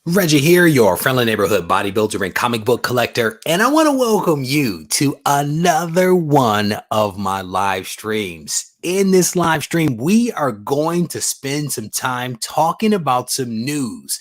Reggie here, your friendly neighborhood bodybuilder and comic book collector, and I want to welcome you to another one of my live streams. In this live stream, we are going to spend some time talking about some news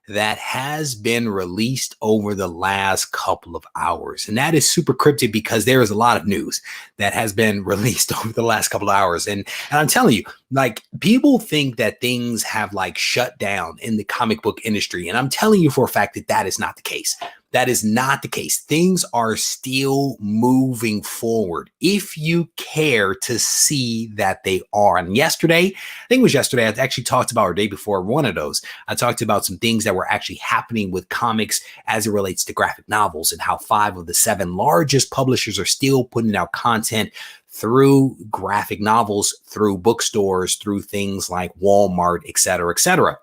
that has been released over the last couple of hours. And that is super cryptic because there is a lot of news that has been released over the last couple of hours. And I'm telling you, like, people think that things have like shut down in the comic book industry. And I'm telling you for a fact that that is not the case. That is not the case. Things are still moving forward if you care to see that they are. And yesterday, I think it was yesterday, I actually talked about, or day before, one of those, I talked about some things that were actually happening with comics as it relates to graphic novels and how 5 of the 7 largest publishers are still putting out content through graphic novels, through bookstores, through things like Walmart, et cetera, et cetera.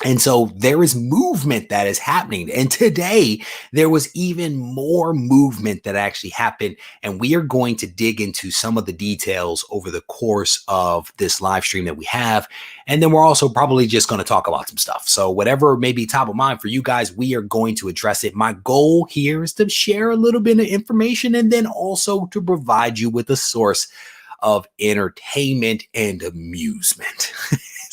And so there is movement that is happening. And today there was even more movement that actually happened. And we are going to dig into some of the details over the course of this live stream that we have. And then we're also probably just going to talk about some stuff. So whatever may be top of mind for you guys, we are going to address it. My goal here is to share a little bit of information and then also to provide you with a source of entertainment and amusement.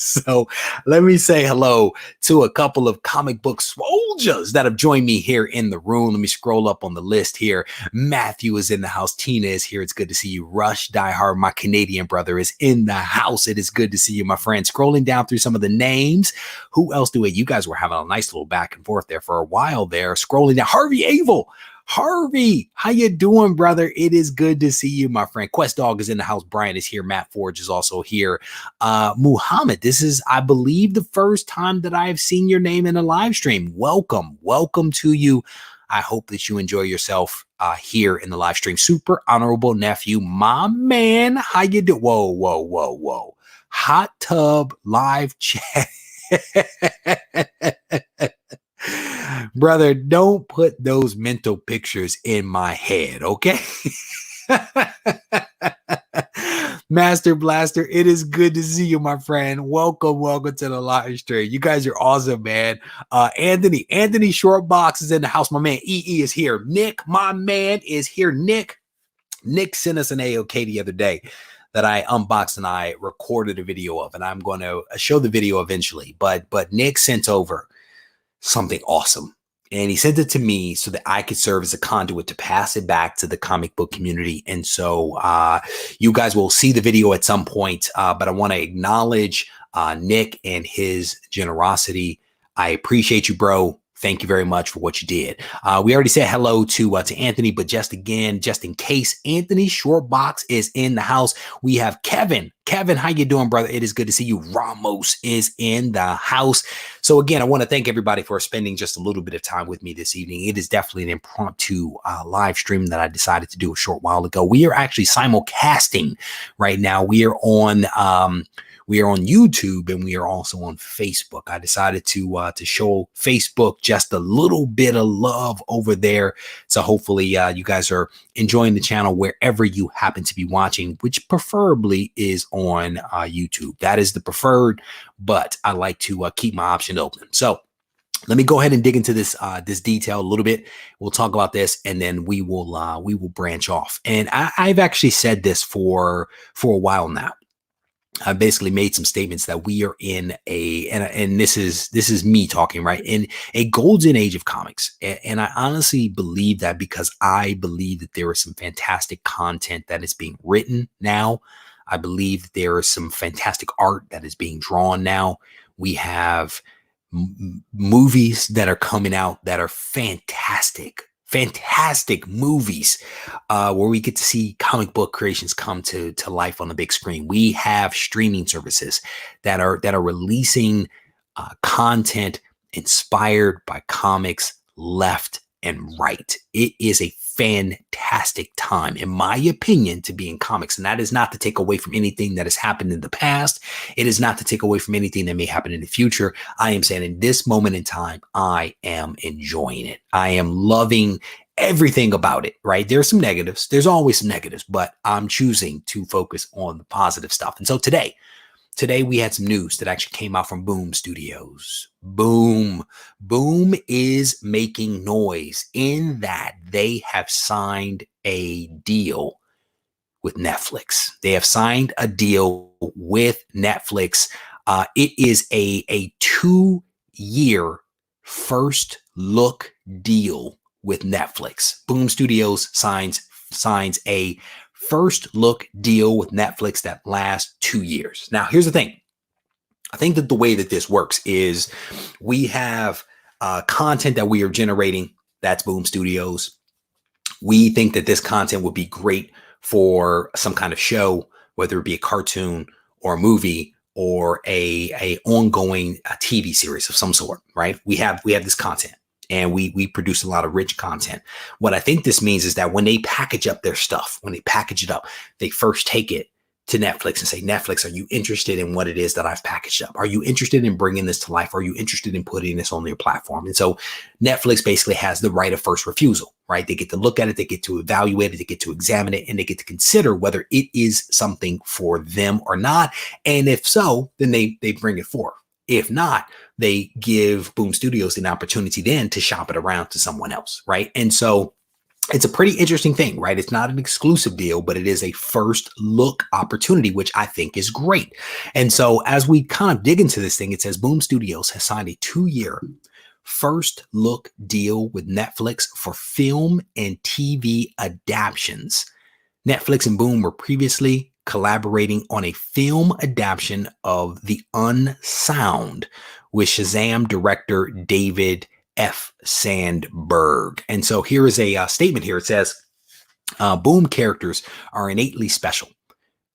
So let me say hello to a couple of comic book soldiers that have joined me here in the room. Let me scroll up on the list here. Matthew is in the house. Tina is here. It's good to see you. Rush Diehard, my Canadian brother, is in the house. It is good to see you, my friend. Scrolling down through some of the names. Who else do it? You guys were having a nice little back and forth there for a while there. Scrolling down. Harvey Avil. Harvey, how you doing, brother? It is good to see you, my friend. Quest Dog is in the house. Brian is here. Matt Forge is also here. Muhammad, this is, I believe, the first time that I have seen your name in a live stream. Welcome. Welcome to you. I hope that you enjoy yourself here in the live stream. Super honorable nephew, my man. How you do? Whoa, whoa, whoa, whoa. Hot tub live chat. Brother, don't put those mental pictures in my head, okay? Master Blaster, it is good to see you, my friend. Welcome to the live stream. You guys are awesome, man. Anthony Shortbox is in the house. My man EE is here. Nick, my man, is here. Nick sent us an AOK the other day that I unboxed and I recorded a video of, and I'm going to show the video eventually. But Nick sent over something awesome. And he sent it to me so that I could serve as a conduit to pass it back to the comic book community. And so you guys will see the video at some point, but I want to acknowledge Nick and his generosity. I appreciate you, bro. Thank you very much for what you did. We already said hello to Anthony, but just in case, Anthony Shortbox is in the house. We have Kevin. Kevin, how you doing, brother? It is good to see you. Ramos is in the house. So again, I want to thank everybody for spending just a little bit of time with me this evening. It is definitely an impromptu live stream that I decided to do a short while ago. We are actually simulcasting right now. We are on YouTube and we are also on Facebook. I decided to show Facebook just a little bit of love over there. So hopefully you guys are enjoying the channel wherever you happen to be watching, which preferably is on YouTube. That is the preferred, but I like to keep my option open. So let me go ahead and dig into this detail a little bit. We'll talk about this, and then we will branch off. And I've actually said this for a while now. I basically made some statements that we are in and this is me talking, right, in a golden age of comics. And I honestly believe that because I believe that there is some fantastic content that is being written now. I believe that there is some fantastic art that is being drawn now. We have movies that are coming out that are fantastic movies where we get to see comic book creations come to life on the big screen. We have streaming services that are releasing content inspired by comics left and right. It is a fantastic time, in my opinion, to be in comics. And that is not to take away from anything that has happened in the past. It is not to take away from anything that may happen in the future. I am saying in this moment in time, I am enjoying it. I am loving everything about it, right? There's some negatives. There's always some negatives, but I'm choosing to focus on the positive stuff. And so today, today we had some news that actually came out from Boom Studios. Boom is making noise in that they have signed a deal with Netflix. They have signed a deal with Netflix. It is a 2-year first look deal with Netflix. Boom Studios signs a first look deal with Netflix that lasts 2 years. Now, here's the thing. I think that the way that this works is we have content that we are generating. That's Boom Studios. We think that this content would be great for some kind of show, whether it be a cartoon or a movie or a ongoing TV series of some sort, right? We have this content and we produce a lot of rich content. What I think this means is that when they package up their stuff, when they package it up, they first take it to Netflix and say, Netflix, are you interested in what it is that I've packaged up? Are you interested in bringing this to life? Are you interested in putting this on your platform? And so Netflix basically has the right of first refusal, right? They get to look at it, they get to evaluate it, they get to examine it, and they get to consider whether it is something for them or not. And if so, then they bring it forward. If not, they give Boom Studios an opportunity then to shop it around to someone else, right? And so it's a pretty interesting thing, right? It's not an exclusive deal, but it is a first look opportunity, which I think is great. And so as we kind of dig into this thing, it says Boom Studios has signed a 2-year first look deal with Netflix for film and TV adaptions. Netflix and Boom were previously collaborating on a film adaptation of The Unsound with Shazam director David F. Sandberg. And so here is a statement here. It says, Boom characters are innately special.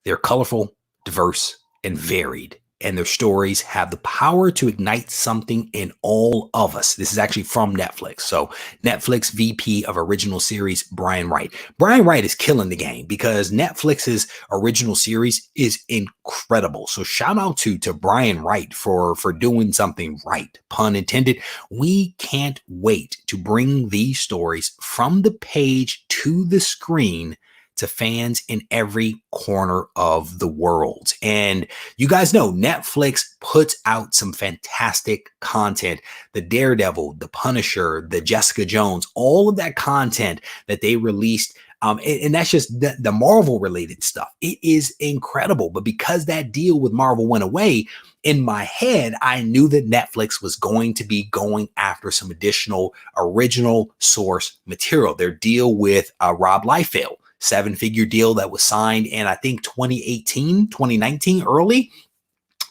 They're colorful, diverse, and varied. And their stories have the power to ignite something in all of us. This is actually from Netflix. So Netflix VP of Original Series, Brian Wright. Brian Wright is killing the game because Netflix's original series is incredible. So shout out to Brian Wright for doing something right, pun intended. We can't wait to bring these stories from the page to the screen to fans in every corner of the world. And you guys know Netflix puts out some fantastic content. The Daredevil, the Punisher, the Jessica Jones, all of that content that they released. And that's just the Marvel related stuff. It is incredible. But because that deal with Marvel went away, in my head, I knew that Netflix was going to be going after some additional original source material. Their deal with Rob Liefeld, 7-figure deal that was signed in, I think, 2019 early,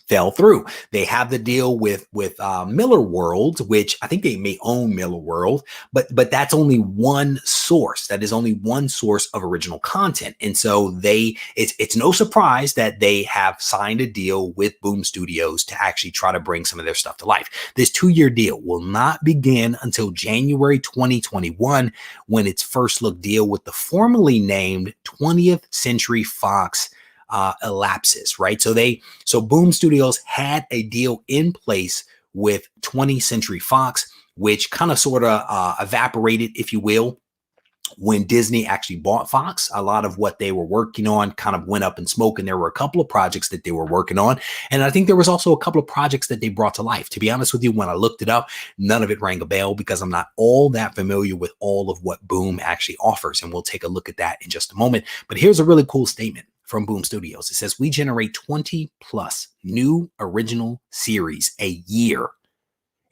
fell through. They have the deal with Miller World, which I think they may own Miller World, but that's only one source. That is only one source of original content. And so it's no surprise that they have signed a deal with Boom Studios to actually try to bring some of their stuff to life. This 2-year deal will not begin until January 2021, when its first look deal with the formerly named 20th Century Fox elapses, right? So Boom Studios had a deal in place with 20th Century Fox, which kind of sort of evaporated, if you will, when Disney actually bought Fox. A lot of what they were working on kind of went up in smoke, and there were a couple of projects that they were working on. And I think there was also a couple of projects that they brought to life. To be honest with you, when I looked it up, none of it rang a bell because I'm not all that familiar with all of what Boom actually offers. And we'll take a look at that in just a moment. But here's a really cool statement from Boom Studios. It says, we generate 20 plus new original series a year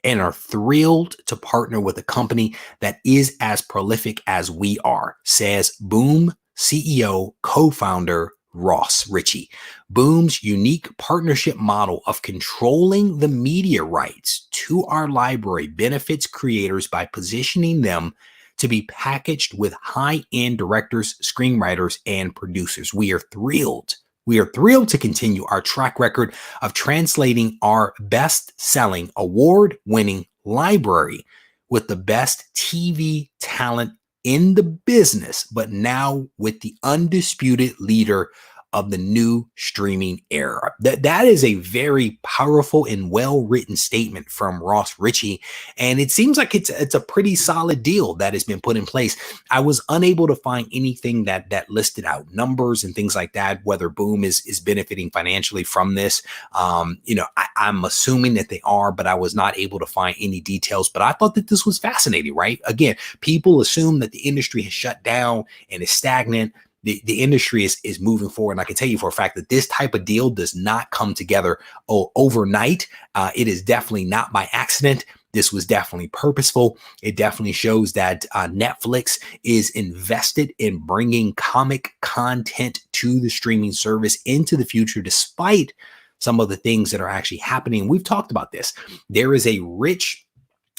and are thrilled to partner with a company that is as prolific as we are, says Boom CEO, co-founder Ross Regie. Boom's unique partnership model of controlling the media rights to our library benefits creators by positioning them to be packaged with high-end directors, screenwriters, and producers. We are thrilled. We are thrilled to continue our track record of translating our best-selling, award-winning library with the best TV talent in the business, but now with the undisputed leader of the new streaming era. That is a very powerful and well-written statement from Ross Ritchie, and it seems like it's a pretty solid deal that has been put in place. I was unable to find anything that listed out numbers and things like that, whether Boom is benefiting financially from this. I'm assuming that they are, but I was not able to find any details. But I thought that this was fascinating, right? Again, people assume that the industry has shut down and is stagnant. The industry is moving forward. And I can tell you for a fact that this type of deal does not come together overnight. It is definitely not by accident. This was definitely purposeful. It definitely shows that Netflix is invested in bringing comic content to the streaming service into the future, despite some of the things that are actually happening. We've talked about this. There is a rich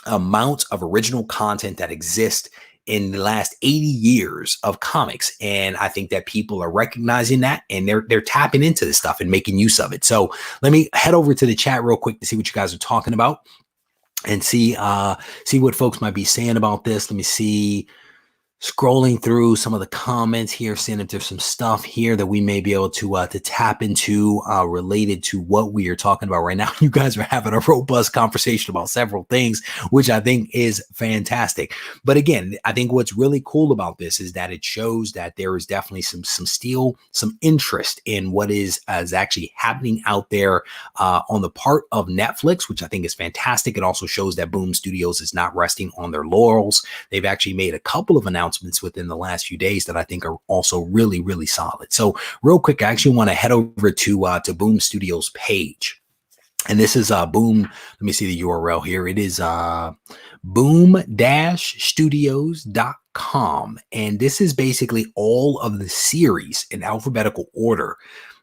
amount of original content that exists in the last 80 years of comics. And I think that people are recognizing that, and they're tapping into this stuff and making use of it. So let me head over to the chat real quick to see what you guys are talking about and see what folks might be saying about this. Let me see. Scrolling through some of the comments here, seeing if there's some stuff here that we may be able to tap into related to what we are talking about right now. You guys are having a robust conversation about several things, which I think is fantastic. But again, I think what's really cool about this is that it shows that there is definitely some interest in what is actually happening out there on the part of Netflix, which I think is fantastic. It also shows that Boom Studios is not resting on their laurels. They've actually made a couple of announcements within the last few days that I think are also really, really solid. So real quick, I actually want to head over to Boom Studios page. And this is Boom. Let me see the URL here. It is boom-studios.com. And this is basically all of the series in alphabetical order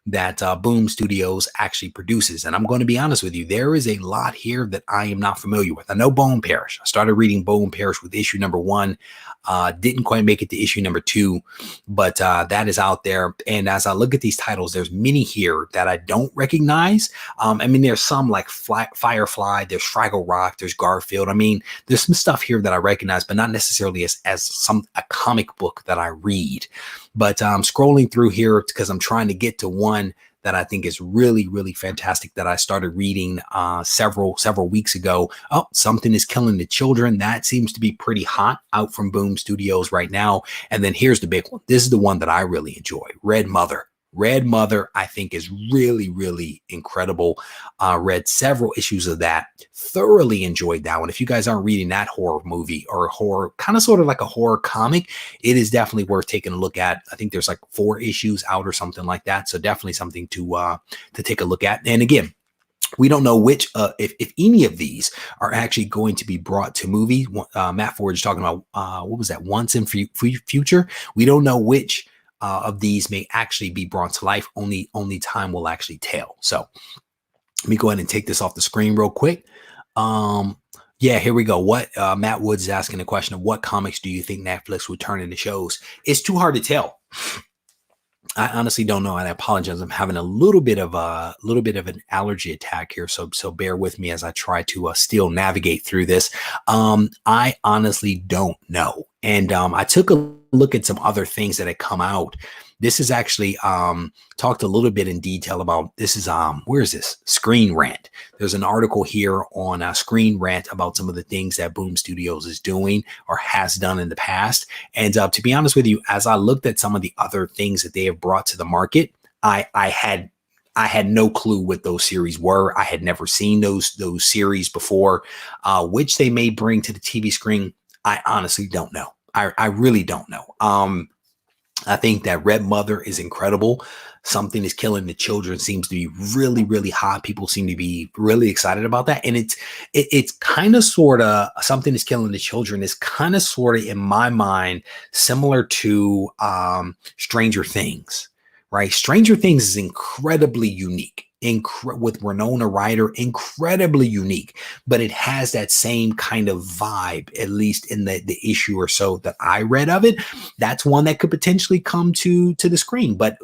that Boom Studios actually produces. And I'm going to be honest with you, there is a lot here that I am not familiar with. I know Bone Parish. I started reading Bone Parish with issue number 1. Didn't quite make it to issue number 2, but that is out there. And as I look at these titles, there's many here that I don't recognize. I mean, there's some like Firefly, there's Fraggle Rock, there's Garfield. I mean, there's some stuff here that I recognize, but not necessarily as a comic book that I read. But I'm scrolling through here because I'm trying to get to one that I think is really, really fantastic that I started reading several weeks ago. Oh, Something is Killing the Children. That seems to be pretty hot out from Boom Studios right now. And then here's the big one. This is the one that I really enjoy. Red Mother. Red Mother, I think, is really, really incredible. Read several issues of that. Thoroughly enjoyed that one. If you guys aren't reading that horror movie or horror, kind of sort of like a horror comic, it is definitely worth taking a look at. I think there's like 4 issues out or something like that. So definitely something to take a look at. And again, we don't know which, if any of these are actually going to be brought to movie. Matt Forge talking about, what was that? Once in Future. We don't know which of these may actually be brought to life. Only time will actually tell. So let me go ahead and take this off the screen real quick. Yeah, here we go. What Matt Woods is asking the question of what comics do you think Netflix would turn into shows? It's too hard to tell. I honestly don't know, and I apologize. I'm having a little bit of an allergy attack here, so bear with me as I try to still navigate through this. I honestly don't know, and I took a look at some other things that had come out. This is actually talked a little bit in detail about. This is where is this? Screen Rant. There's an article here on Screen Rant about some of the things that Boom Studios is doing or has done in the past. And to be honest with you, as I looked at some of the other things that they have brought to the market, I had no clue what those series were. I had never seen those series before, which they may bring to the TV screen. I honestly don't know. I really don't know. I think that Red Mother is incredible. Something is Killing the Children seems to be really, really hot. People seem to be really excited about that. And it's kind of sort of Something is Killing the Children is kind of sort of in my mind similar to Stranger Things, right? Stranger Things is incredibly unique. With Winona Ryder, incredibly unique, but it has that same kind of vibe, at least in the issue or so that I read of it. That's one that could potentially come to the screen, but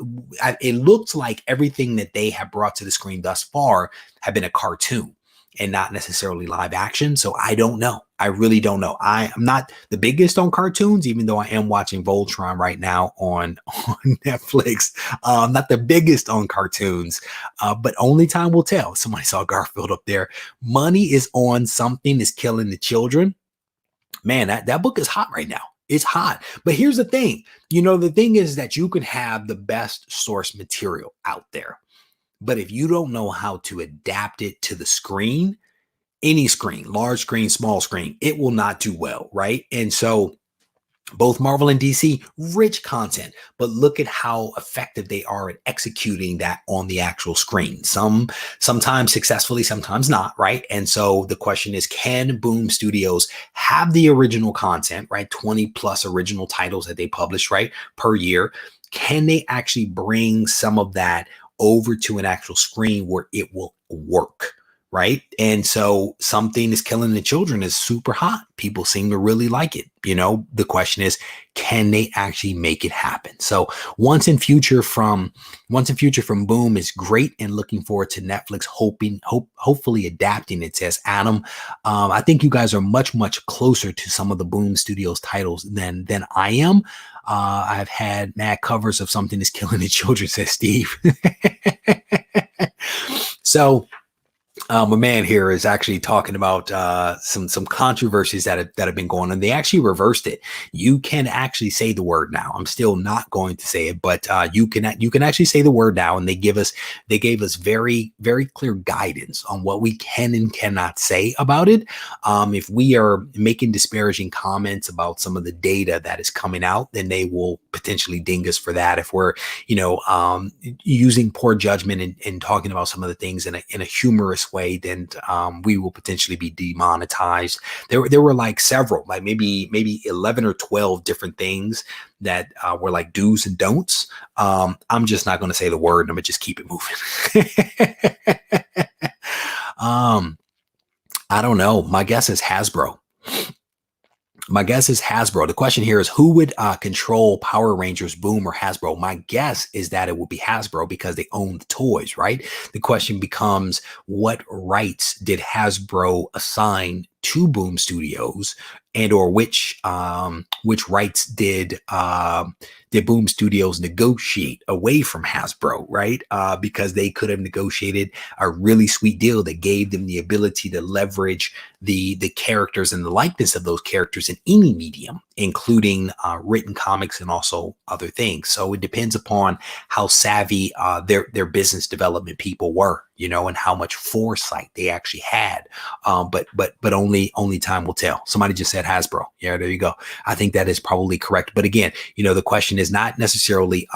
it looks like everything that they have brought to the screen thus far have been a cartoon. and not necessarily live action. So I don't know. I really don't know. I am not the biggest on cartoons, even though I am watching Voltron right now on Netflix. I'm not the biggest on cartoons, but only time will tell. Somebody saw Garfield up there. Money is on Something is Killing the Children. Man, that book is hot right now. It's hot. But here's the thing. The thing is that you can have the best source material out there. But if you don't know how to adapt it to the screen, any screen, large screen, small screen, it will not do well, right? And so both Marvel and DC, rich content, but look at how effective they are at executing that on the actual screen. Sometimes successfully, sometimes not, right? And so the question is, can Boom Studios have the original content, right? 20 plus original titles that they publish, right, per year. Can they actually bring some of that over to an actual screen where it will work? Right. And so Something is Killing the Children is super hot. People seem to really like it. The question is, can they actually make it happen? So once in future from Boom is great, and looking forward to Netflix hopefully adapting it, says Adam. I think you guys are much closer to some of the Boom Studios titles than I am. I've had mad covers of Something is Killing the Children, says Steve. So my man here is actually talking about some controversies that have been going on. They actually reversed it. You can actually say the word now. I'm still not going to say it, but you can actually say the word now. And they gave us very clear guidance on what we can and cannot say about it. If we are making disparaging comments about some of the data that is coming out, then they will potentially ding us for that. If we're using poor judgment and talking about some of the things in a humorous way, then we will potentially be demonetized. There were like several, like maybe 11 or 12 different things that were like do's and don'ts. I'm just not going to say the word. I'm gonna just keep it moving. I don't know. My guess is Hasbro. The question here is, who would control Power Rangers, Boom or Hasbro? My guess is that it would be Hasbro because they own the toys, right? The question becomes, what rights did Hasbro assign to Boom Studios, and or which rights did Boom Studios negotiate away from Hasbro, right? Because they could have negotiated a really sweet deal that gave them the ability to leverage the characters and the likeness of those characters in any medium, including written comics and also other things. So it depends upon how savvy their business development people were, and how much foresight they actually had. But only time will tell. Somebody just said Hasbro. Yeah, there you go. I think that is probably correct. But again, the question is not necessarily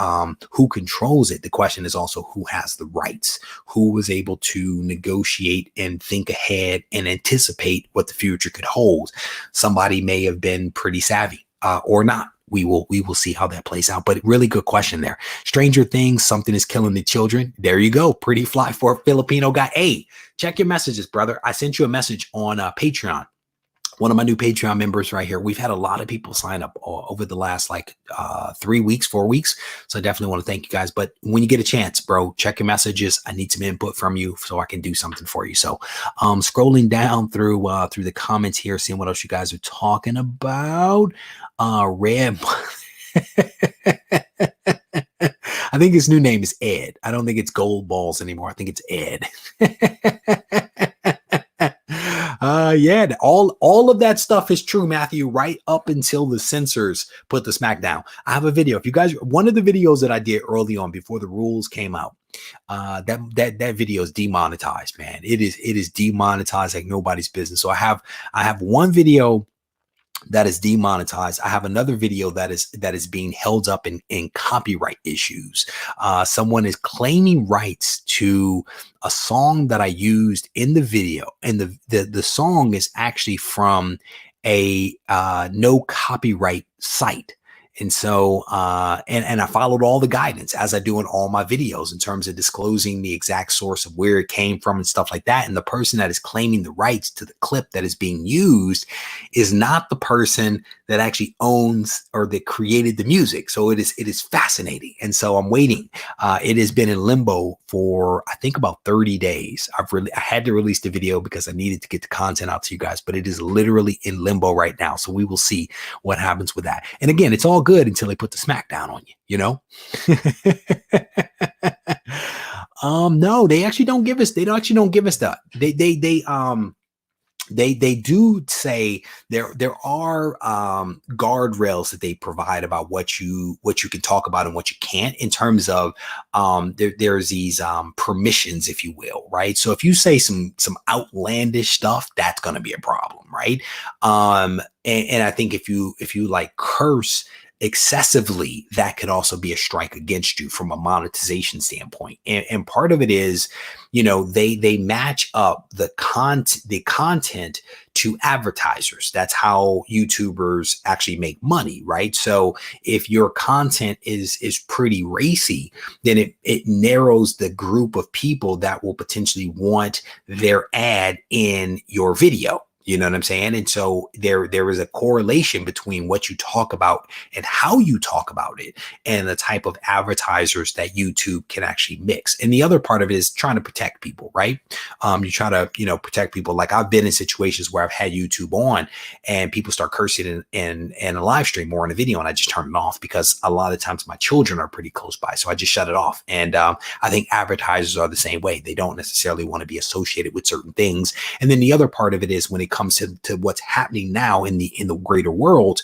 who controls it. The question is also who has the rights, who was able to negotiate and think ahead and anticipate what the future could hold. Somebody may have been pretty savvy or not. We will see how that plays out. But really good question there. Stranger Things, Something is Killing the Children. There you go. Pretty fly for a Filipino guy. Hey, check your messages, brother. I sent you a message on Patreon. One of my new Patreon members right here. We've had a lot of people sign up over the last 4 weeks. So I definitely want to thank you guys. But when you get a chance, bro, check your messages. I need some input from you so I can do something for you. So scrolling down through the comments here, seeing what else you guys are talking about. Red. I think his new name is Ed. I don't think it's Gold Balls anymore. I think it's Ed. Yeah, all of that stuff is true, Matthew, right up until the censors put the smack down. I have a video. If you guys, one of the videos that I did early on before the rules came out, that video is demonetized, man. It is demonetized like nobody's business. So I have one video that is demonetized. I have another video that is being held up in copyright issues. Someone is claiming rights to a song that I used in the video, and the song is actually from a no copyright site. And so, and I followed all the guidance as I do in all my videos in terms of disclosing the exact source of where it came from and stuff like that. And the person that is claiming the rights to the clip that is being used is not the person that actually owns or that created the music. So it is fascinating. And so I'm waiting. It has been in limbo for, I think, about 30 days. I had to release the video because I needed to get the content out to you guys, but it is literally in limbo right now. So we will see what happens with that. And again, it's all good until they put the smackdown on you, you know? No, they actually don't give us, don't give us that. They do say there are guardrails that they provide about what you can talk about and what you can't, in terms of there's these permissions, if you will, right? So if you say some outlandish stuff, that's going to be a problem, right? And I think if you like curse excessively, that could also be a strike against you from a monetization standpoint. And part of it is, you know, they match up the content to advertisers. That's how YouTubers actually make money, right? So if your content is pretty racy, then it narrows the group of people that will potentially want their ad in your video. You know what I'm saying? And so there is a correlation between what you talk about and how you talk about it and the type of advertisers that YouTube can actually mix. And the other part of it is trying to protect people, right? You try to, you know, protect people. Like I've been in situations where I've had YouTube on and people start cursing in a live stream or in a video, and I just turn it off because a lot of times my children are pretty close by. So I just shut it off. And I think advertisers are the same way. They don't necessarily want to be associated with certain things. And then the other part of it is when it comes to what's happening now in the greater world,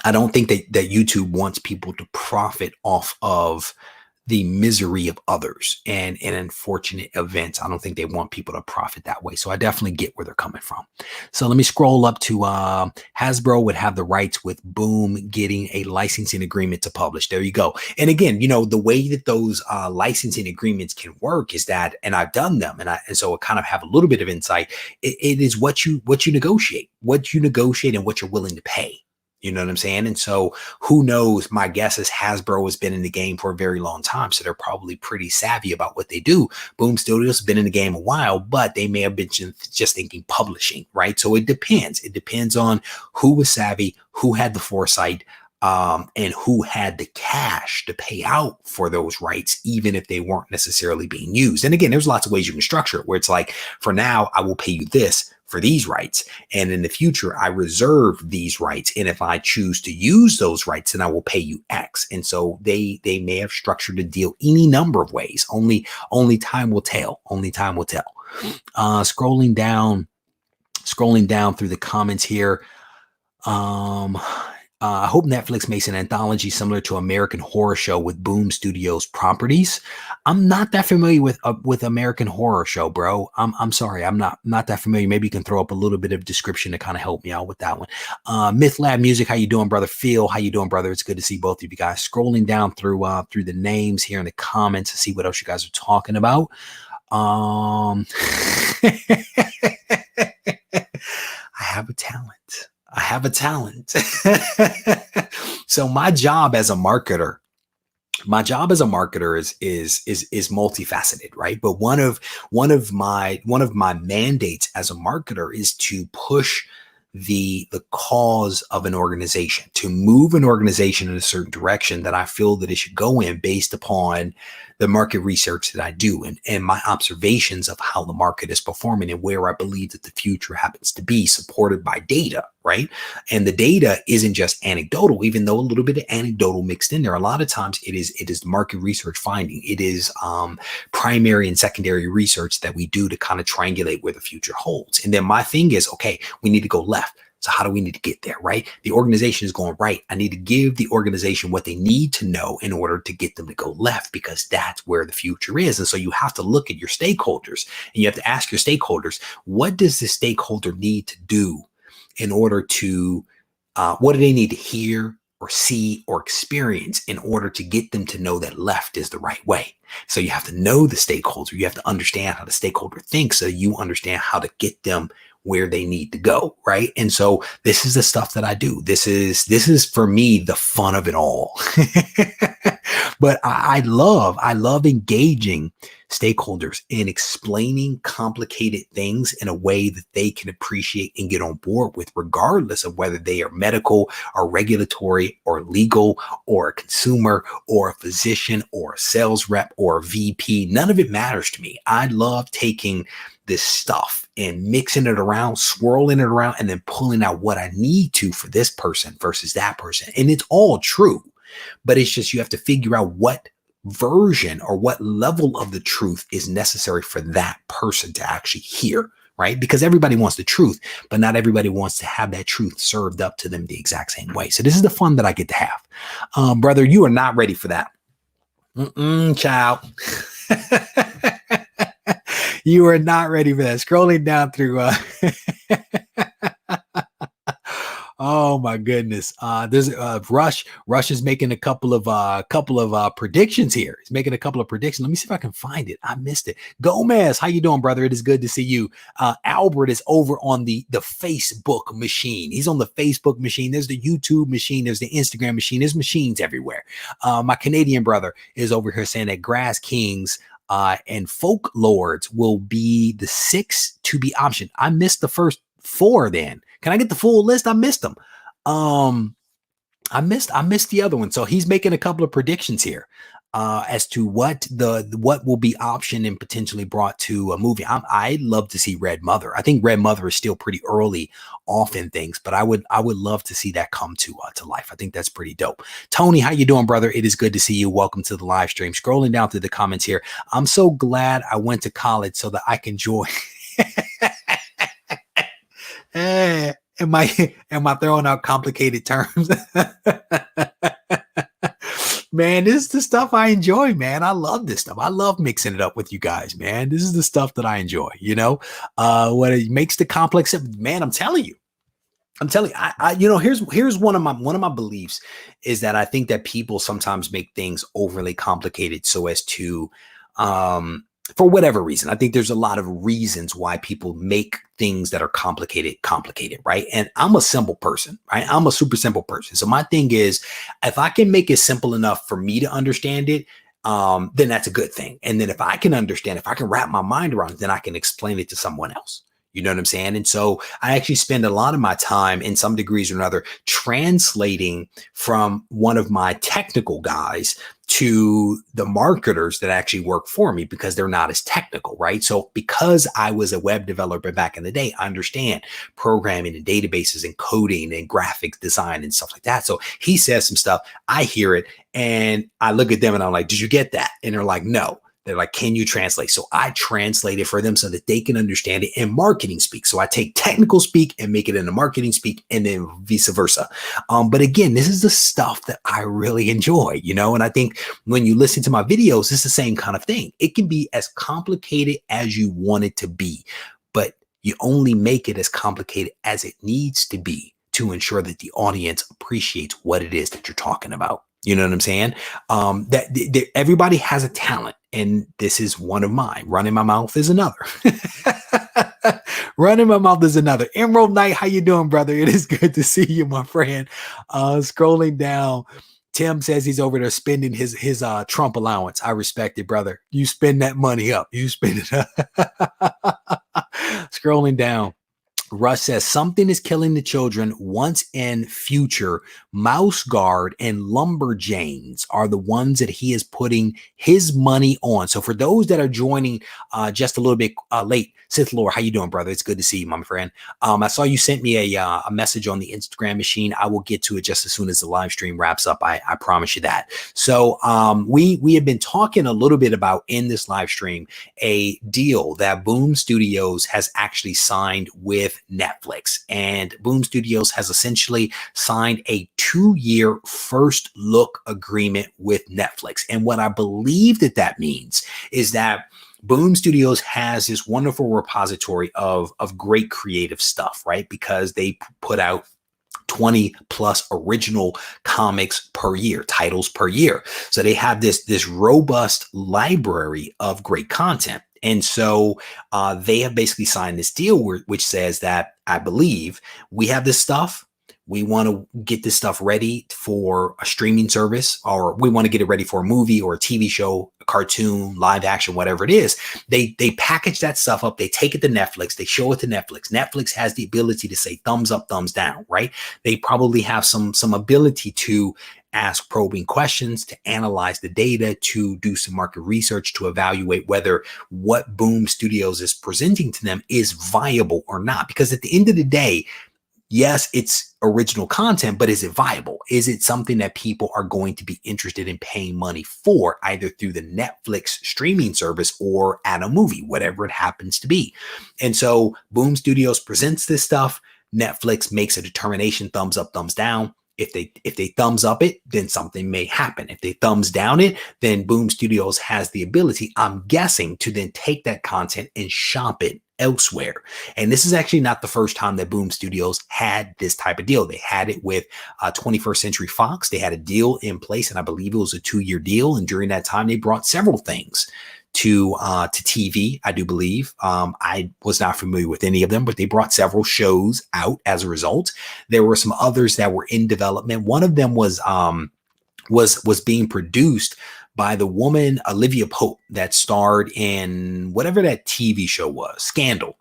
I don't think that YouTube wants people to profit off of the misery of others and unfortunate events. I don't think they want people to profit that way. So I definitely get where they're coming from. So let me scroll up to Hasbro would have the rights with Boom getting a licensing agreement to publish. There you go. And again, you know, the way that those licensing agreements can work is that, and I've done them, and so I kind of have a little bit of insight. It is what you negotiate, and what you're willing to pay. You know what I'm saying? And so who knows? My guess is Hasbro has been in the game for a very long time. So they're probably pretty savvy about what they do. Boom Studios has been in the game a while, but they may have been just thinking publishing, right? So it depends. It depends on who was savvy, who had the foresight, and who had the cash to pay out for those rights, even if they weren't necessarily being used. And again, there's lots of ways you can structure it where it's like, for now, I will pay you this for these rights. And in the future, I reserve these rights. And if I choose to use those rights, then I will pay you X. And so they may have structured a deal any number of ways. Only time will tell. Only time will tell. Scrolling down through the comments here. I hope Netflix makes an anthology similar to American Horror Show with Boom Studios properties. I'm not that familiar with American Horror Show, bro. I'm sorry, I'm not that familiar. Maybe you can throw up a little bit of description to kind of help me out with that one. Myth Lab Music, how you doing, brother? Phil, how you doing, brother? It's good to see both of you guys. Scrolling down through the names here in the comments to see what else you guys are talking about. I have a talent. So my job as a marketer is multifaceted, right? But one of my mandates as a marketer is to push the cause of an organization, to move an organization in a certain direction that I feel that it should go in based upon the market research that I do and my observations of how the market is performing and where I believe that the future happens to be, supported by data, right? And the data isn't just anecdotal, even though a little bit of anecdotal mixed in there. A lot of times it is market research finding. It is primary and secondary research that we do to kind of triangulate where the future holds. And then my thing is, okay, we need to go left. So how do we need to get there, right? The organization is going right. I need to give the organization what they need to know in order to get them to go left, because that's where the future is. And so you have to look at your stakeholders and you have to ask your stakeholders, what does the stakeholder need to do in order to, what do they need to hear or see or experience in order to get them to know that left is the right way? So you have to know the stakeholder. You have to understand how the stakeholder thinks so you understand how to get them where they need to go, right? And so this is the stuff that I do. This is for me the fun of it all. But I love engaging stakeholders in explaining complicated things in a way that they can appreciate and get on board with, regardless of whether they are medical or regulatory or legal or a consumer or a physician or a sales rep or a VP. None of it matters to me. I love taking this stuff and mixing it around, swirling it around, and then pulling out what I need to for this person versus that person. And it's all true. But it's just you have to figure out what version or what level of the truth is necessary for that person to actually hear, right? Because everybody wants the truth, but not everybody wants to have that truth served up to them the exact same way. So this is the fun that I get to have. Brother, you are not ready for that. Child. You are not ready for that. Scrolling down through oh my goodness. There's Rush. Rush is making a couple of predictions here. He's making a couple of predictions. Let me see if I can find it. I missed it. Gomez, how you doing, brother? It is good to see you. Albert is over on the Facebook machine. He's on the Facebook machine. There's the YouTube machine. There's the Instagram machine. There's machines everywhere. My Canadian brother is over here saying that Grass Kings and Folk Lords will be the 6 to be optioned. I missed the first 4 then. Can I get the full list? I missed them. I missed the other one. So he's making a couple of predictions here as to what will be optioned and potentially brought to a movie. I'd love to see Red Mother. I think Red Mother is still pretty early off in things, but I would love to see that come to life. I think that's pretty dope. Tony, how you doing, brother? It is good to see you. Welcome to the live stream. Scrolling down through the comments here. I'm so glad I went to college so that I can join. Am I throwing out complicated terms? Man, this is the stuff I enjoy, man. I love this stuff. I love mixing it up with you guys, man. This is the stuff that I enjoy, what it makes the complex, man. I'm telling you, here's one of my beliefs is that I think that people sometimes make things overly complicated so as to, for whatever reason. I think there's a lot of reasons why people make things that are complicated, right? And I'm a simple person, right? I'm a super simple person. So my thing is, if I can make it simple enough for me to understand it, then that's a good thing. And then if I can understand, if I can wrap my mind around it, then I can explain it to someone else. You know what I'm saying? And so I actually spend a lot of my time in some degrees or another translating from one of my technical guys to the marketers that actually work for me because they're not as technical, right? So because I was a web developer back in the day, I understand programming and databases and coding and graphics design and stuff like that. So he says some stuff, I hear it, and I look at them and I'm like, did you get that? And they're like, no. They're like, can you translate? So I translate it for them so that they can understand it in marketing speak. So I take technical speak and make it into marketing speak, and then vice versa. But again, this is the stuff that I really enjoy, and I think when you listen to my videos, it's the same kind of thing. It can be as complicated as you want it to be, but you only make it as complicated as it needs to be to ensure that the audience appreciates what it is that you're talking about. You know what I'm saying? Everybody has a talent, and this is one of mine. Running my mouth is another. Running my mouth is another. Emerald Knight, how you doing, brother? It is good to see you, my friend. Scrolling down, Tim says he's over there spending his Trump allowance. I respect it, brother. You spend that money up. You spend it up. Scrolling down. Russ says something is killing the children once and future. Mouse Guard and Lumberjanes are the ones that he is putting his money on. So for those that are joining just a little bit late, Sith Lord, how you doing, brother? It's good to see you, my friend. I saw you sent me a message on the Instagram machine. I will get to it just as soon as the live stream wraps up. I promise you that. So we have been talking a little bit about in this live stream a deal that Boom Studios has actually signed with Netflix, and Boom Studios has essentially signed a 2-year first look agreement with Netflix. And what I believe that means is that Boom Studios has this wonderful repository of great creative stuff, right? Because they put out 20 plus original comics per year, titles per year. So they have this robust library of great content. And so they have basically signed this deal which says that, I believe, we have this stuff, We want to get this stuff ready for a streaming service, or we want to get it ready for a movie or a TV show, a cartoon, live action, whatever it is. They package that stuff up. They take it to Netflix. They show it to Netflix. Netflix has the ability to say thumbs up, thumbs down, right? They probably have some ability to ask probing questions, to analyze the data, to do some market research, to evaluate whether what Boom Studios is presenting to them is viable or not. Because at the end of the day, yes, it's original content, but is it viable? Is it something that people are going to be interested in paying money for, either through the Netflix streaming service or at a movie, whatever it happens to be? And so Boom Studios presents this stuff. Netflix makes a determination, thumbs up, thumbs down. If they thumbs up it, then something may happen. If they thumbs down it, then Boom Studios has the ability, I'm guessing, to then take that content and shop it elsewhere. And this is actually not the first time that Boom Studios had this type of deal. They had it with 21st Century Fox. They had a deal in place, and I believe it was a 2-year deal. And during that time, they brought several things to TV, I do believe. I was not familiar with any of them, but they brought several shows out as a result. There were some others that were in development. One of them was being produced by the woman Olivia Pope that starred in whatever that TV show was,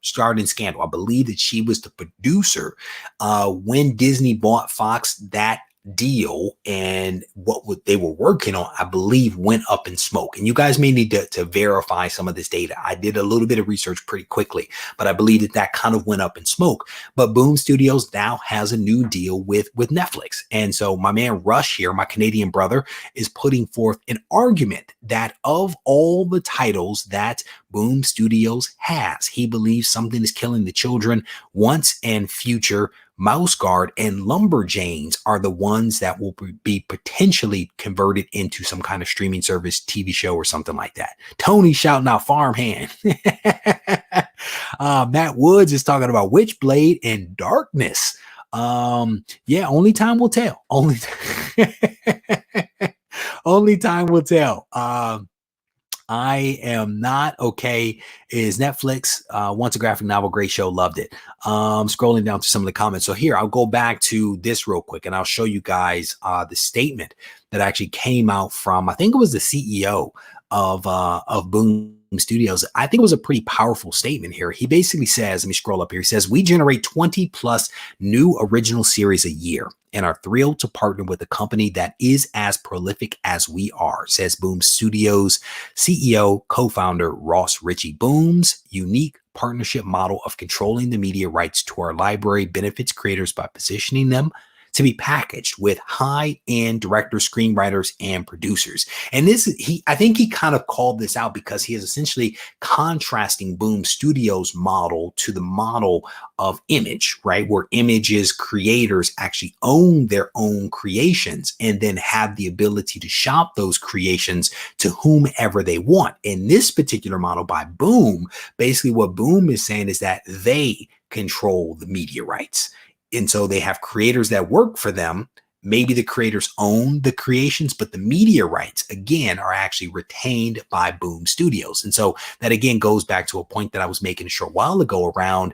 starred in Scandal. I believe that she was the producer when Disney bought Fox. That deal and what they were working on, I believe, went up in smoke. And you guys may need to verify some of this data. I did a little bit of research pretty quickly, but I believe that kind of went up in smoke. But Boom Studios now has a new deal with Netflix. And so my man Rush here, my Canadian brother, is putting forth an argument that of all the titles that Boom Studios has, he believes Something is Killing the Children, Once and Future, Mouse Guard, and Lumberjanes are the ones that will be potentially converted into some kind of streaming service, TV show, or something like that. Tony shouting out Farmhand. Matt Woods is talking about Witchblade and Darkness. Yeah, only time will tell. Only time will tell. I am not okay. Is Netflix once a graphic novel, great show, loved it. Scrolling down to some of the comments. So here, I'll go back to this real quick and I'll show you guys the statement that actually came out from, I think it was the CEO of Boom Studios. I think it was a pretty powerful statement here. He basically says, let me scroll up here. He says, we generate 20 plus new original series a year and are thrilled to partner with a company that is as prolific as we are, says Boom Studios CEO, co-founder Ross Regie. Boom's unique partnership model of controlling the media rights to our library benefits creators by positioning them to be packaged with high-end directors, screenwriters, and producers. And I think he kind of called this out because he is essentially contrasting Boom Studios model to the model of Image, right? Where Image's creators actually own their own creations and then have the ability to shop those creations to whomever they want. In this particular model by Boom, basically what Boom is saying is that they control the media rights. And so they have creators that work for them. Maybe the creators own the creations, but the media rights, again, are actually retained by Boom Studios. And so that, again, goes back to a point that I was making a short while ago around,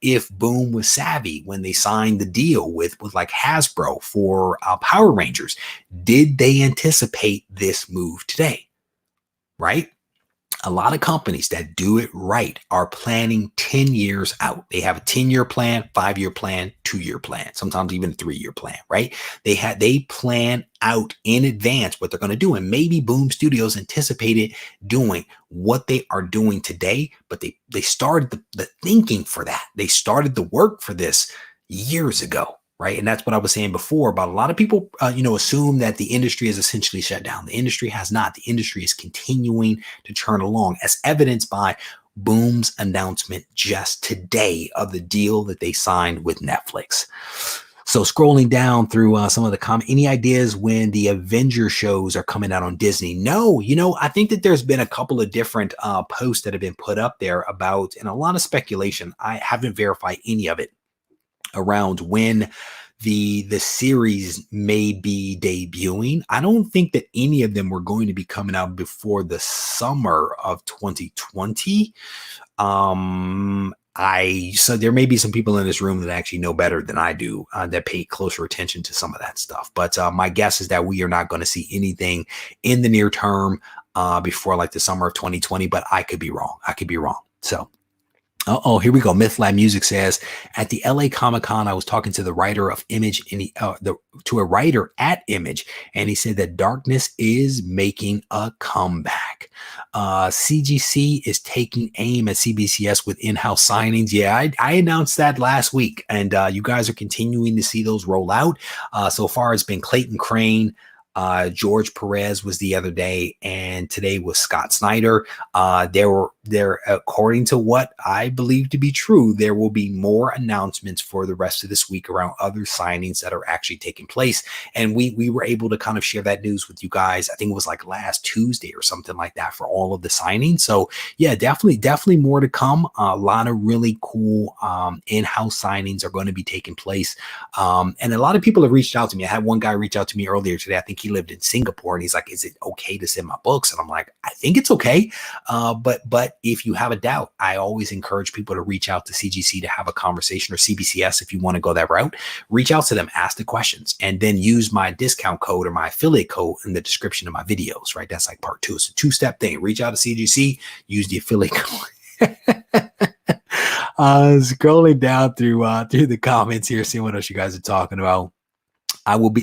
if Boom was savvy when they signed the deal with like Hasbro for Power Rangers, did they anticipate this move today? Right? A lot of companies that do it right are planning 10 years out. They have a 10-year plan, 5-year plan, 2-year plan, sometimes even a 3-year plan, right? They plan out in advance what they're going to do. And maybe Boom Studios anticipated doing what they are doing today, but they started the thinking for that. They started the work for this years ago. Right. And that's what I was saying before about a lot of people, assume that the industry is essentially shut down. The industry has not. The industry is continuing to churn along, as evidenced by Boom's announcement just today of the deal that they signed with Netflix. So scrolling down through some of the comments, any ideas when the Avenger shows are coming out on Disney? No, I think that there's been a couple of different posts that have been put up there about, and a lot of speculation. I haven't verified any of it around when the series may be debuting. I don't think that any of them were going to be coming out before the summer of 2020. So there may be some people in this room that actually know better than I do, that pay closer attention to some of that stuff. But my guess is that we are not going to see anything in the near term before like the summer of 2020, but I could be wrong. I could be wrong. So oh, here we go. MythLab Music says, at the LA Comic Con, I was talking to the writer of Image, and to a writer at Image, and he said that darkness is making a comeback. CGC is taking aim at CBCS with in-house signings. Yeah, I announced that last week, and you guys are continuing to see those roll out. So far, it's been Clayton Crane. George Perez was the other day, and today was Scott Snyder. There, according to what I believe to be true, there will be more announcements for the rest of this week around other signings that are actually taking place. And we were able to kind of share that news with you guys. I think it was like last Tuesday or something like that for all of the signings. So yeah, definitely more to come. A lot of really cool in-house signings are going to be taking place. And a lot of people have reached out to me. I had one guy reach out to me earlier today. I think he lived in Singapore, and he's like, is it okay to send my books? And I'm like, I think it's okay. But if you have a doubt, I always encourage people to reach out to CGC to have a conversation, or CBCS if you want to go that route. Reach out to them, ask the questions, and then use my discount code or my affiliate code in the description of my videos, right? That's like part 2. It's a 2-step thing. Reach out to CGC, use the affiliate code. Scrolling down through the comments here, seeing what else you guys are talking about. I will be,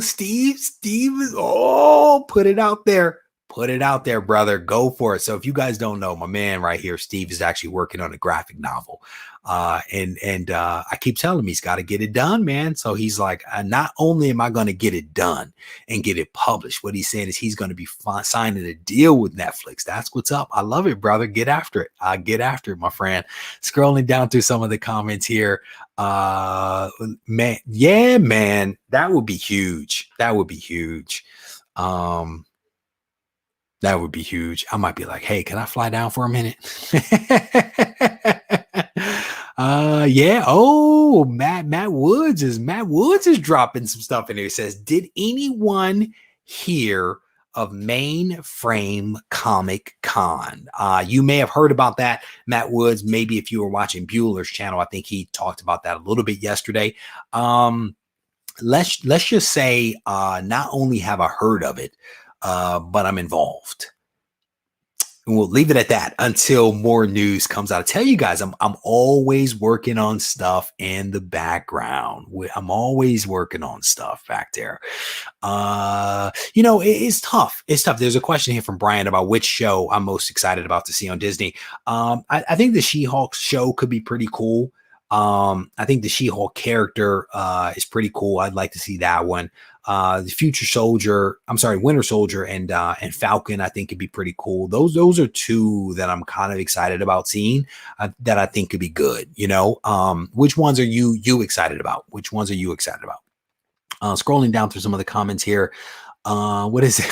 Steve is, put it out there. Put it out there, brother. Go for it. So if you guys don't know, my man right here, Steve, is actually working on a graphic novel. And I keep telling him he's got to get it done, man. So he's like, not only am I going to get it done and get it published, what he's saying is he's going to be signing a deal with Netflix. That's what's up. I love it, brother. Get after it. Get after it, my friend. Scrolling down through some of the comments here. Man, yeah, man, that would be huge. That would be huge. That would be huge. I might be like, hey, can I fly down for a minute? Yeah. Oh, Matt Woods is dropping some stuff in here. He says, did anyone hear of Mainframe Comic Con? You may have heard about that, Matt Woods. Maybe if you were watching Bueller's channel, I think he talked about that a little bit yesterday. Let's just say, not only have I heard of it, but I'm involved. And we'll leave it at that until more news comes out. I tell you guys, I'm always working on stuff in the background. I'm always working on stuff back there. It's tough. It's tough. There's a question here from Brian about which show I'm most excited about to see on Disney. I think the She-Hulk show could be pretty cool. I think the She-Hulk character is pretty cool. I'd like to see that one. The Winter Soldier and Falcon, I think could be pretty cool. Those are 2 that I'm kind of excited about seeing, that I think could be good. Which ones are you excited about? Which ones are you excited about? Scrolling down through some of the comments here. What is it?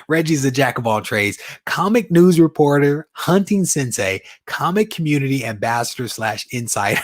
Reggie's a jack of all trades, comic news reporter, hunting sensei, comic community ambassador / insider.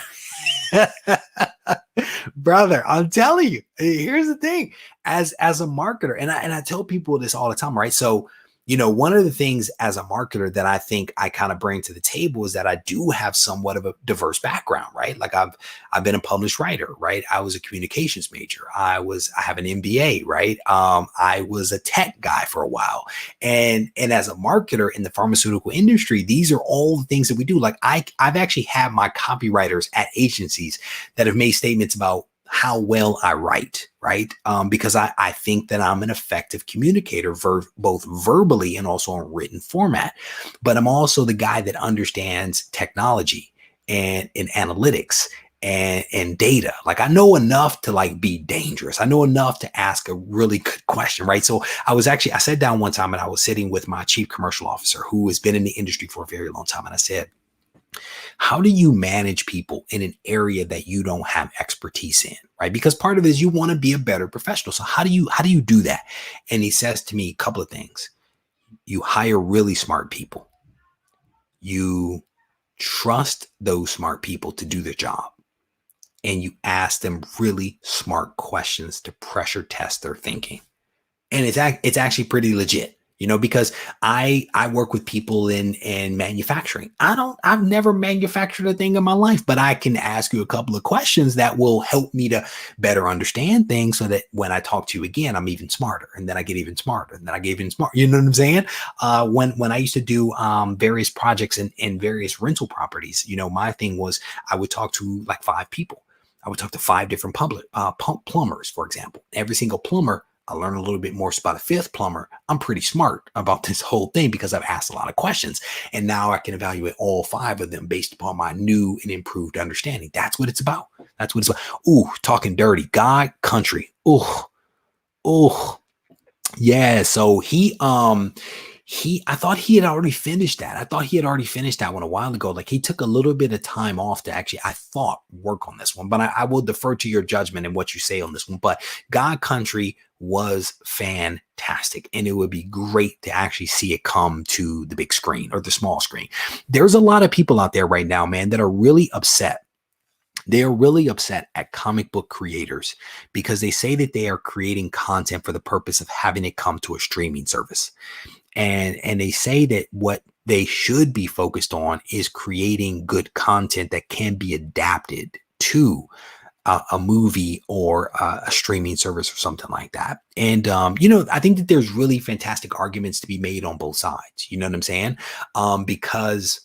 Brother, I'm telling you, here's the thing. As a marketer, and I tell people this all the time, right? So, one of the things as a marketer that I think I kind of bring to the table is that I do have somewhat of a diverse background, right? Like I've been a published writer, right? I was a communications major. I have an MBA, right? I was a tech guy for a while. And as a marketer in the pharmaceutical industry, these are all the things that we do. Like I've actually had my copywriters at agencies that have made statements about how well I write, right? Because I think that I'm an effective communicator, both verbally and also in written format. But I'm also the guy that understands technology and analytics and data. Like I know enough to like be dangerous. I know enough to ask a really good question, right? So I sat down one time and I was sitting with my chief commercial officer who has been in the industry for a very long time. And I said, how do you manage people in an area that you don't have expertise in, right? Because part of it is you want to be a better professional. So how do you do that? And he says to me a couple of things. You hire really smart people. You trust those smart people to do their job. And you ask them really smart questions to pressure test their thinking. And it's actually pretty legit. Because I work with people in manufacturing. I've never manufactured a thing in my life, but I can ask you a couple of questions that will help me to better understand things so that when I talk to you again, I'm even smarter, and then I get even smarter, and then I get even smarter. You know what I'm saying? When I used to do various projects in various rental properties, my thing was I would talk to like 5 people. I would talk to 5 different plumbers, for example. Every single plumber, I learned a little bit more about a 5th plumber. I'm pretty smart about this whole thing because I've asked a lot of questions. And now I can evaluate all 5 of them based upon my new and improved understanding. That's what it's about. That's what it's about. Ooh, talking dirty. God, country. Ooh, ooh. Yeah, so I thought he had already finished that. I thought he had already finished that one a while ago. Like, he took a little bit of time off to actually, I thought, work on this one, but I will defer to your judgment and what you say on this one. But God Country was fantastic, and it would be great to actually see it come to the big screen or the small screen. There's a lot of people out there right now, man, that are really upset. They are really upset at comic book creators because they say that they are creating content for the purpose of having it come to a streaming service. And they say that what they should be focused on is creating good content that can be adapted to a movie or a streaming service or something like that. And, I think that there's really fantastic arguments to be made on both sides. You know what I'm saying? Because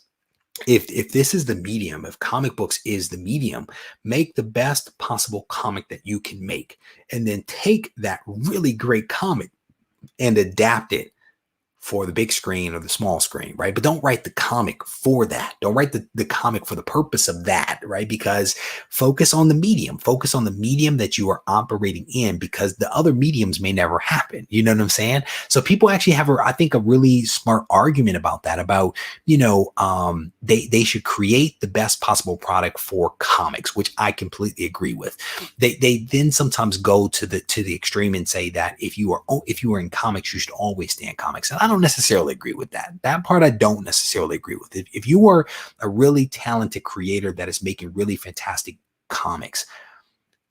if this is the medium, if comic books is the medium, make the best possible comic that you can make, and then take that really great comic and adapt it for the big screen or the small screen, right? But don't write the comic for that. Don't write the comic for the purpose of that, right? Because focus on the medium that you are operating in, because the other mediums may never happen. You know what I'm saying? So people actually have, I think, a really smart argument about that, about, they should create the best possible product for comics, which I completely agree with. They then sometimes go to the extreme and say that if you are in comics, you should always stay in comics. And I don't necessarily agree with that. That part I don't necessarily agree with. If you are a really talented creator that is making really fantastic comics,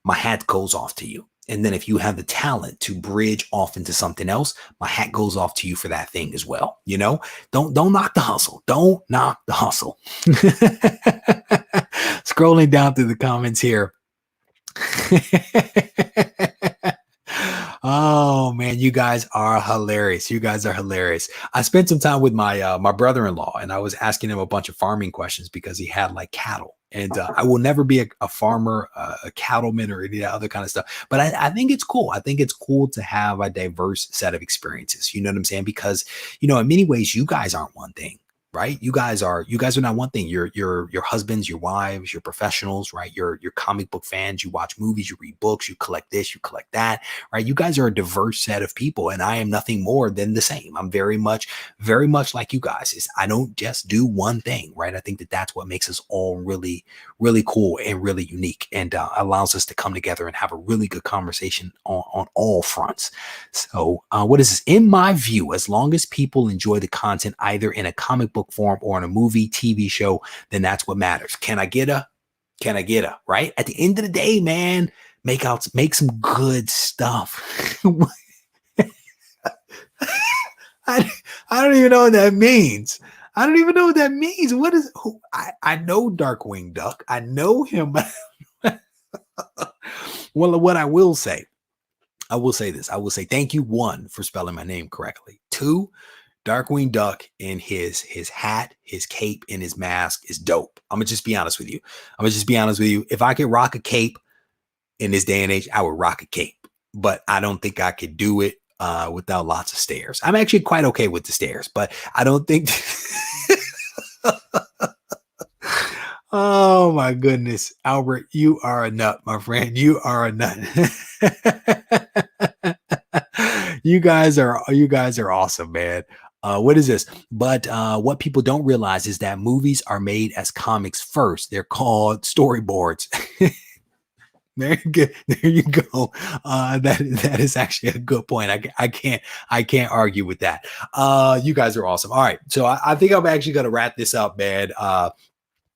my hat goes off to you. And then if you have the talent to bridge off into something else, my hat goes off to you for that thing as well. Don't knock the hustle. Don't knock the hustle. Scrolling down through the comments here. Oh man, you guys are hilarious. You guys are hilarious. I spent some time with my brother-in-law, and I was asking him a bunch of farming questions because he had like cattle. And I will never be a farmer, a cattleman, or any other kind of stuff. But I think it's cool. I think it's cool to have a diverse set of experiences. You know what I'm saying? Because, in many ways, you guys aren't one thing. Right? You guys are not one thing. You're husbands, your wives, you're professionals, right? You're comic book fans. You watch movies, you read books, you collect this, you collect that, right? You guys are a diverse set of people, and I am nothing more than the same. I'm very much like you guys. I don't just do one thing, right? I think that that's what makes us all really, really cool and really unique, and allows us to come together and have a really good conversation on all fronts. So what is this? In my view, as long as people enjoy the content either in a comic book form or in a movie, TV show, then that's what matters. Can I get a, right? At the end of the day, man, make some good stuff. I don't even know what that means. I don't even know what that means. What is, I know Darkwing Duck. I know him. Well, what I will say this. I will say thank you, 1, for spelling my name correctly. 2, Darkwing Duck in his hat, his cape, and his mask is dope. I'm gonna just be honest with you. If I could rock a cape in this day and age, I would rock a cape. But I don't think I could do it without lots of stairs. I'm actually quite okay with the stairs, but I don't think. Oh my goodness, Albert, you are a nut, my friend. You are a nut. You guys are awesome, man. What is this? But what people don't realize is that movies are made as comics first. They're called storyboards. There you go. That is actually a good point. I can't argue with that. You guys are awesome. All right, so I think I'm actually gonna wrap this up, man.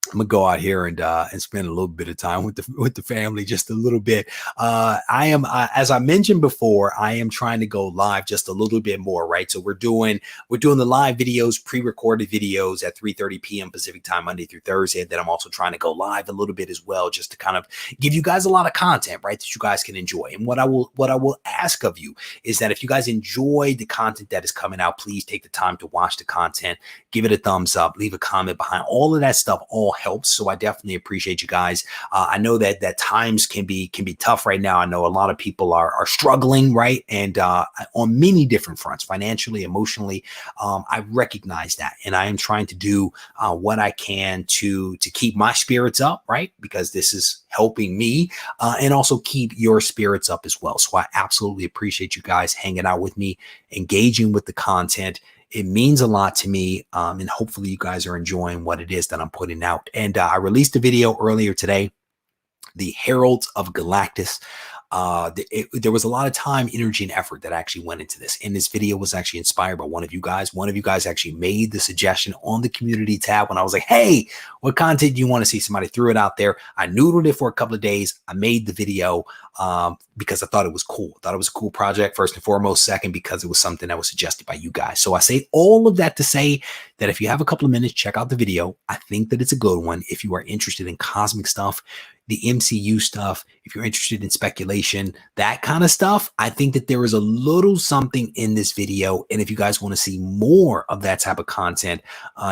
I'm gonna go out here and spend a little bit of time with the family, just a little bit. I am, as I mentioned before, I am trying to go live just a little bit more, right? So we're doing the live videos, pre-recorded videos at 3:30 p.m. Pacific time, Monday through Thursday. And then I'm also trying to go live a little bit as well, just to kind of give you guys a lot of content, right, that you guys can enjoy. And what I will ask of you is that if you guys enjoy the content that is coming out, please take the time to watch the content, give it a thumbs up, leave a comment behind. All of that stuff all helps. So I definitely appreciate you guys. I know that times can be tough right now. I know a lot of people are struggling, right? And on many different fronts, financially, emotionally. I recognize that, and I am trying to do what I can to keep my spirits up, right? Because this is helping me, and also keep your spirits up as well. So I absolutely appreciate you guys hanging out with me, engaging with the content. It means a lot to me, and hopefully you guys are enjoying what it is that I'm putting out. And I released a video earlier today, the Heralds of Galactus. There was a lot of time, energy, and effort that actually went into this. And this video was actually inspired by one of you guys. One of you guys actually made the suggestion on the community tab when I was like, hey, what content do you want to see? Somebody threw it out there. I noodled it for a couple of days. I made the video because I thought it was cool. I thought it was a cool project, first and foremost. Second, because it was something that was suggested by you guys. So I say all of that to say that if you have a couple of minutes, check out the video. I think that it's a good one. If you are interested in cosmic stuff, the MCU stuff, if you're interested in speculation, that kind of stuff, I think that there is a little something in this video. And if you guys want to see more of that type of content,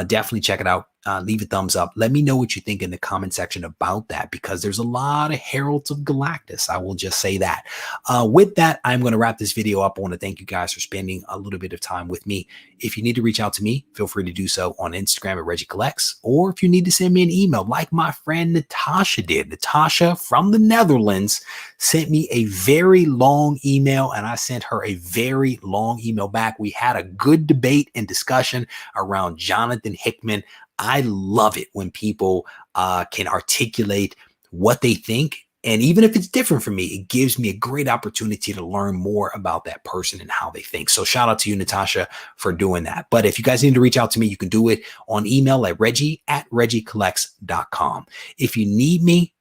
definitely check it out. Leave a thumbs up. Let me know what you think in the comment section about that, because there's a lot of Heralds of Galactus. I will just say that. With that, I'm going to wrap this video up. I want to thank you guys for spending a little bit of time with me. If you need to reach out to me, feel free to do so on Instagram at Regie Collects, or if you need to send me an email like my friend Natasha did. Natasha from the Netherlands sent me a very long email, and I sent her a very long email back. We had a good debate and discussion around Jonathan Hickman. I love it when people can articulate what they think. And even if it's different from me, it gives me a great opportunity to learn more about that person and how they think. So shout out to you, Natasha, for doing that. But if you guys need to reach out to me, you can do it on email at Regie@regiecollects.com. If you need me,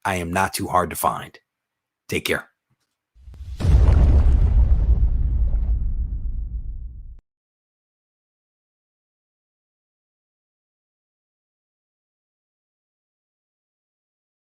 I am not too hard to find. Take care.